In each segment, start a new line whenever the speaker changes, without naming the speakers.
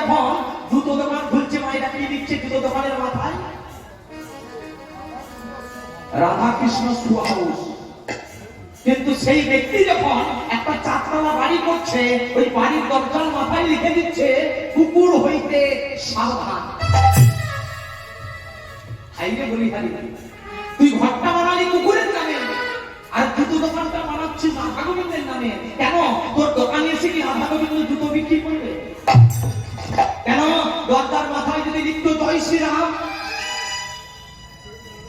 যখন জুতো দোকান খুলছে, মায়েরা কি দিচ্ছে জুতো দোকানের মাথায়? Radha Krishna shoe house. কিন্তু সেই ব্যক্তি যখন একটা চারতলা বাড়ি করছে, ওই বাড়ির দরজার মাথায় লিখে দিচ্ছে কুকুর হইতে সাবধান। হাইরে বলি হারি, তুই ঘরটা বানালি কুকুরের নামে, আর জুতো দোকানটা বানাচ্ছিস রাধা গোবিন্দের নামে। কেন? তোর দোকানে এসে কি রাধা গোবিন্দ জুতো বিক্রি করবে? কেন? দরজার মাথায় যদি লিখত জয় শ্রীরাম,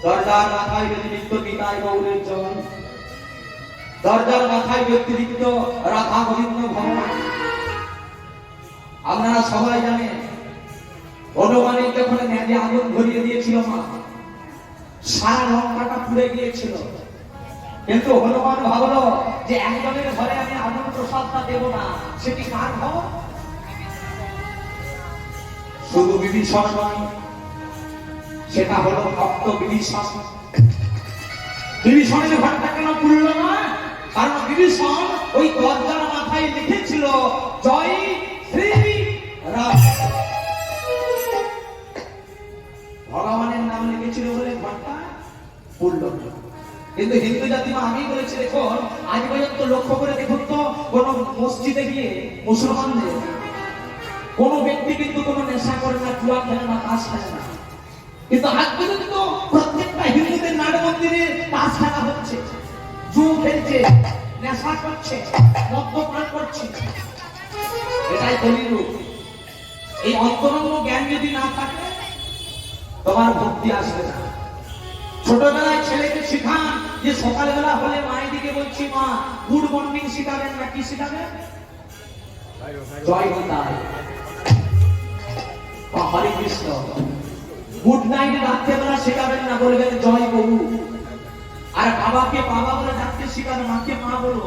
দরজার মাথায় যদি লিখত গীতায় গৌরের জয়, দরজার মাথায় ব্যক্তি লিখত রাধা গোবিন্দ ভগবান। আপনারা সবাই জানেন হনুমানের যখন মেঘে আগুন ধরিয়ে দিয়েছিল মা, সারা লঙ্কাটা পুড়ে গিয়েছিল। কিন্তু হনুমান ভাবলো যে একজনের ঘরে আমি আগুন প্রসাদটা দেব না, সেটি কার ঘর? শুধু বিভীষণ নয়, সেটা হলো ভক্ত বিভীষণ। বিভীষণের ঘরটা কেন পুড়ল না? কারণ বিভীষণ ওই দরজার মাথায় লিখেছিল জয় শ্রী রাম, ভগবানের নাম লিখেছিল বলে ঘরটা পুড়ল না। কিন্তু হিন্দু জাতি মা আমি বলেছি, দেখুন আজ পর্যন্ত লক্ষ্য করে দেখুন তো, কোন মসজিদে গিয়ে মুসলমানদের কোন ব্যক্তি কিন্তু কোন নেশা করে না, জুয়া খেলে না, তাস খেলে না। কিন্তু আজ পর্যন্ত প্রত্যেকটা হিন্দুদের নাট মন্দিরে তাস খেলা হচ্ছে, জুয়া খেলছে, নেশা করছে, মদ্যপান করছে। এটাই কলিযুগ। এই অন্তরঙ্গ জ্ঞান যদি না থাকে তোমার ভক্তি আসবে না। ছোটবেলায় ছেলেকে শিখান যে সকালবেলা হলে মায়ের দিকে বলছি মা গুড মর্নিং শিখাবেন না, কি শিখাবেন? জয় নিতাই, হরে কৃষ্ণ। গুড নাইট রাত্রেবেলা শেখাবেন না, বলবেন জয় গরু। আর বাবাকে বাবা বলে ডাকতে শিখাবেন, মাকে মা বলো।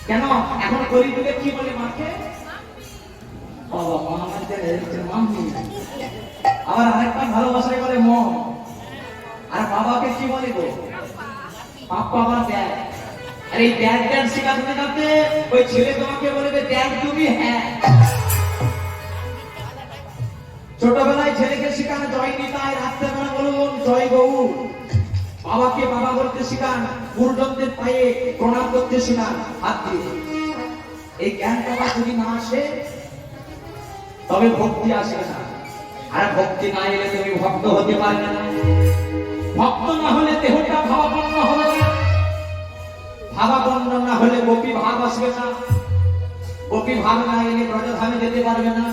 কেন? এখন গরিবকে কি বলে মাকে? বাবা মা মাম্মি। আবার আরেকটা ভালোবাসায় বলে মম। আর বাবাকে কি বলে গো? পাপ্পা বা ড্যাড। আর এই ড্যাড ড্যাড শেখাতে শেখাতে ওই ছেলে তোমাকে বলবে ড্যাড তুমি হ্যাঁ। ছোটবেলায় ছেলেকে শিখানো জয় নিতাই, রাত্রেবেলা বলুন জয় গৌর। বাবাকে বাবা বলতে শিখান, গুরুজনদের পায়ে প্রণাম করতে শিখান হাত দিয়ে। এই জ্ঞানটা যদি না আসে তবে ভক্তি আসবে না। আর ভক্তি না এলে তুমি ভক্ত হতে পারবে না। ভক্ত না হলে দেহটা ভাবাপন্ন হবে না, ভাবাপন্ন না হলে গোপী ভাব আসবে না, গোপী ভাব না এলে ব্রজধামে যেতে পারবে না।